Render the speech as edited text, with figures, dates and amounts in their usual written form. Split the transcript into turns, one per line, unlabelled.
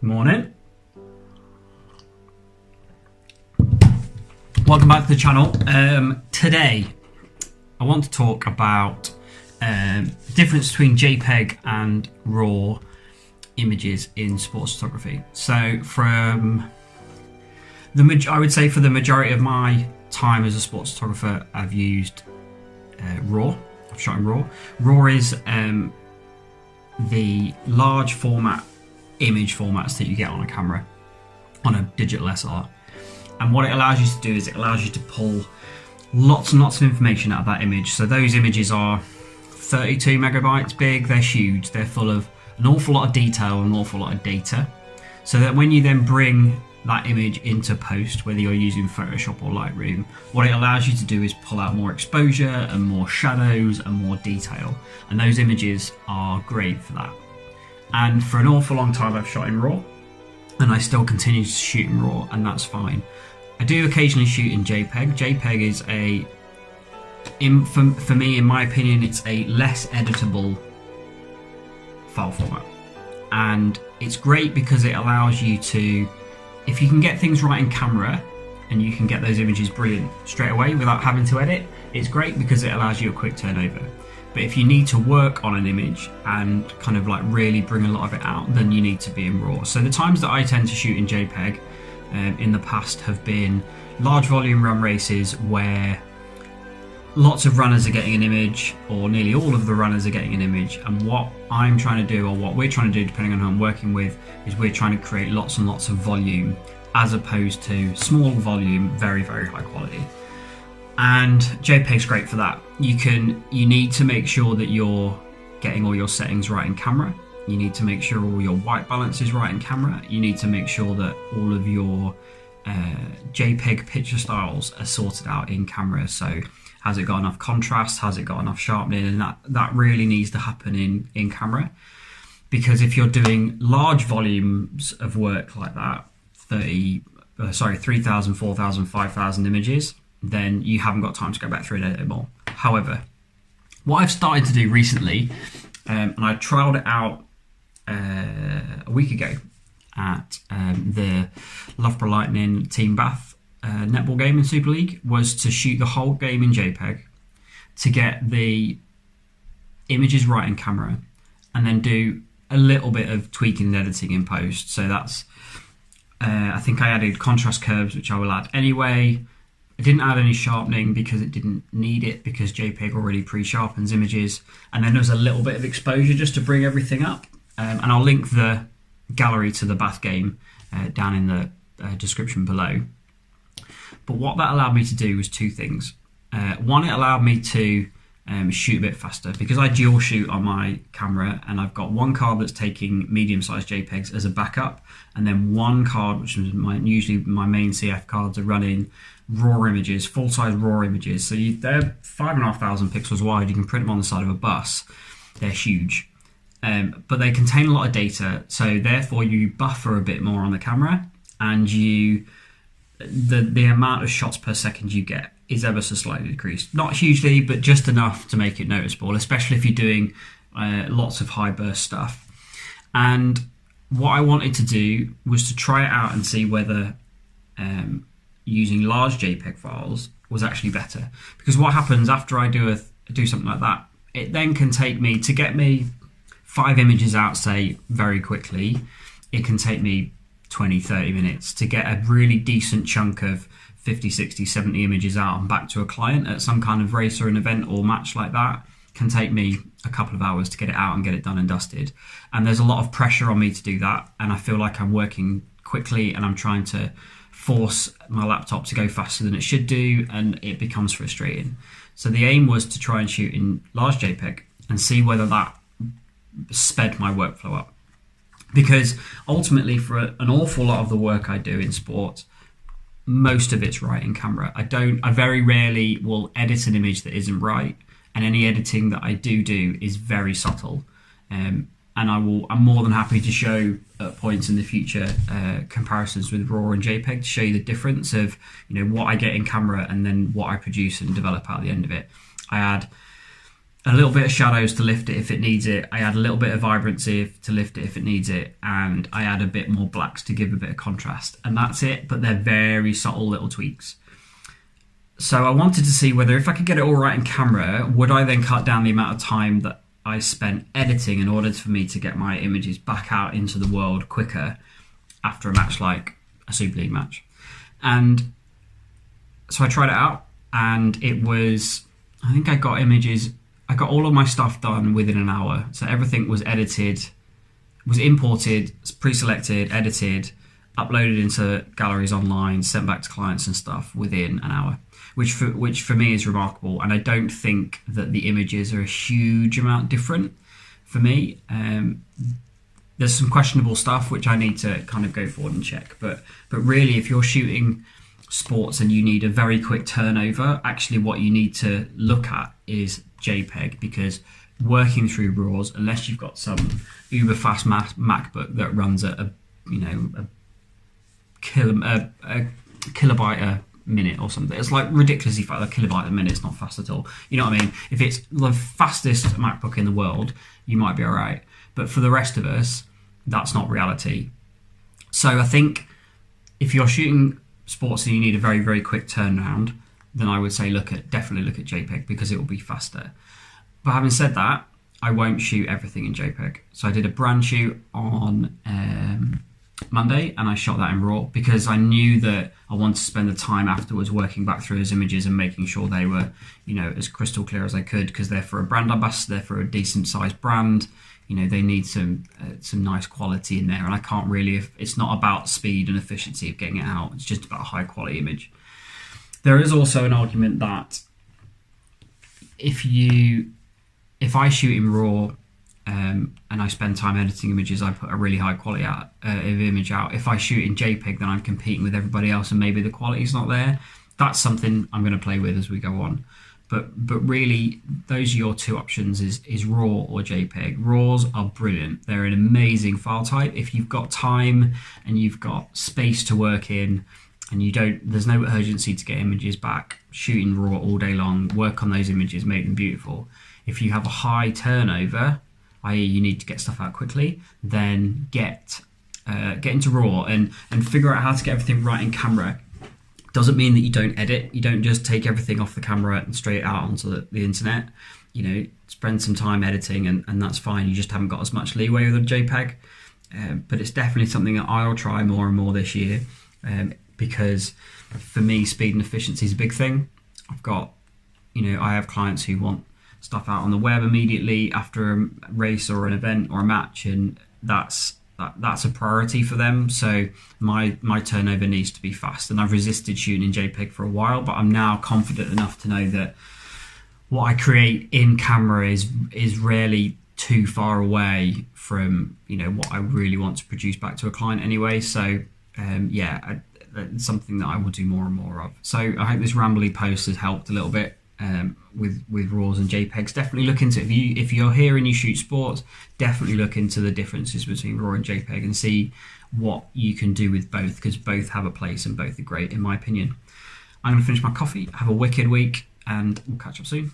Morning. Welcome back to the channel. Today I want to talk about the difference between JPEG and RAW images in sports photography. So from I would say for the majority of my time as a sports photographer, I've used RAW. I've shot in RAW. RAW is the large format image formats that you get on a camera, on a digital SLR. And what it allows you to do is it allows you to pull lots and lots of information out of that image. So those images are 32 megabytes big, they're huge, they're full of an awful lot of detail and an awful lot of data. So that when you then bring that image into post, whether you're using Photoshop or Lightroom, what it allows you to do is pull out more exposure and more shadows and more detail. And those images are great for that. And for an awful long time I've shot in RAW, and I still continue to shoot in RAW, and that's fine. I do occasionally shoot in JPEG. JPEG is for me, in my opinion, it's a less editable file format. And it's great because it allows you to, if you can get things right in camera and you can get those images brilliant straight away without having to edit, it's great because it allows you a quick turnover. But if you need to work on an image and kind of like really bring a lot of it out, then you need to be in RAW. So the times that I tend to shoot in JPEG in the past have been large volume run races where lots of runners are getting an image, or nearly all of the runners are getting an image. And what I'm trying to do, or what we're trying to do, depending on who I'm working with, is we're trying to create lots and lots of volume as opposed to small volume, very, very high quality. And JPEG's great for that. You need to make sure that you're getting all your settings right in camera. You need to make sure all your white balance is right in camera. You need to make sure that all of your JPEG picture styles are sorted out in camera. So has it got enough contrast? Has it got enough sharpening? And that really needs to happen in camera. Because if you're doing large volumes of work like that, 3,000, 4,000, 5,000 images, then you haven't got time to go back through and edit it all. However, what I've started to do recently, and I trialed it out a week ago at the Loughborough Lightning Team Bath netball game in Super League, was to shoot the whole game in JPEG to get the images right in camera, and then do a little bit of tweaking and editing in post. So that's, I think I added contrast curves, which I will add anyway. I didn't add any sharpening because it didn't need it, because JPEG already pre-sharpens images. And then there's a little bit of exposure just to bring everything up. And I'll link the gallery to the Bath game down in the description below. But what that allowed me to do was two things. One, it allowed me to shoot a bit faster, because I dual shoot on my camera, and I've got one card that's taking medium-sized JPEGs as a backup, and then one card, which is usually my main CF cards, are running RAW images, full-size RAW images. So they're 5,500 pixels wide. You can print them on the side of a bus. They're huge, but they contain a lot of data. So therefore, you buffer a bit more on the camera, and the amount of shots per second you get is ever so slightly decreased. Not hugely, but just enough to make it noticeable, especially if you're doing lots of high burst stuff. And what I wanted to do was to try it out and see whether using large JPEG files was actually better. Because what happens after I do something like that, it then can take me, to get me 5 images out, say, very quickly, it can take me 20, 30 minutes to get a really decent chunk of 50, 60, 70 images out and back to a client at some kind of race or an event or match like that. Can take me a couple of hours to get it out and get it done and dusted. And there's a lot of pressure on me to do that, and I feel like I'm working quickly and I'm trying to force my laptop to go faster than it should do, and it becomes frustrating. So the aim was to try and shoot in large JPEG and see whether that sped my workflow up. Because ultimately, for an awful lot of the work I do in sport, most of it's right in camera. I very rarely will edit an image that isn't right, and any editing that I do is very subtle. And I'm more than happy to show at points in the future comparisons with RAW and JPEG to show you the difference of what I get in camera and then what I produce and develop out the end of it. I add a little bit of shadows to lift it if it needs it. I add a little bit of vibrancy to lift it if it needs it. And I add a bit more blacks to give a bit of contrast. And that's it, but they're very subtle little tweaks. So I wanted to see whether if I could get it all right in camera, would I then cut down the amount of time that I spent editing in order for me to get my images back out into the world quicker after a match like a Super League match. And so I tried it out, and it was, I think I got images, I got all of my stuff done within an hour. So everything was edited, was imported, pre-selected, edited, uploaded into galleries online, sent back to clients and stuff within an hour, which for me is remarkable. And I don't think that the images are a huge amount different for me. There's some questionable stuff which I need to kind of go forward and check. But really, if you're shooting sports and you need a very quick turnover, actually what you need to look at is JPEG, because working through RAWs, unless you've got some uber fast MacBook that runs at a kilobyte a minute or something, it's like ridiculously fast. A kilobyte a minute is not fast at all. You know what I mean? If it's the fastest MacBook in the world, you might be all right. But for the rest of us, that's not reality. So I think if you're shooting sports and you need a very, very quick turnaround, then I would say definitely look at JPEG, because it will be faster. But having said that, I won't shoot everything in JPEG. So I did a brand shoot on Monday, and I shot that in RAW because I knew that I wanted to spend the time afterwards working back through those images and making sure they were, as crystal clear as I could, because they're for a brand ambassador, for a decent sized brand. They need some nice quality in there, and I can't really. It's not about speed and efficiency of getting it out. It's just about a high quality image. There is also an argument that if I shoot in RAW and I spend time editing images, I put a really high quality image out. If I shoot in JPEG, then I'm competing with everybody else, and maybe the quality's not there. That's something I'm going to play with as we go on. But really, those are your two options: is RAW or JPEG. RAWs are brilliant. They're an amazing file type. If you've got time and you've got space to work in, and there's no urgency to get images back, shooting RAW all day long, work on those images, make them beautiful. If you have a high turnover, i.e. you need to get stuff out quickly, then get into RAW and figure out how to get everything right in camera. Doesn't mean that you don't edit. You don't just take everything off the camera and straight out onto the internet. Spend some time editing, and that's fine. You just haven't got as much leeway with a JPEG. But it's definitely something that I'll try more and more this year, because for me, speed and efficiency is a big thing. I have clients who want stuff out on the web immediately after a race or an event or a match, and that's a priority for them. So my turnover needs to be fast, and I've resisted shooting in JPEG for a while, but I'm now confident enough to know that what I create in camera is rarely too far away from what I really want to produce back to a client anyway. So it's something that I will do more and more of. So I hope this rambly post has helped a little bit with RAWs and JPEGs. Definitely look into it. If you're here and you shoot sports, definitely look into the differences between RAW and JPEG and see what you can do with both, because both have a place and both are great in my opinion. I'm going to finish my coffee, have a wicked week, and we'll catch up soon.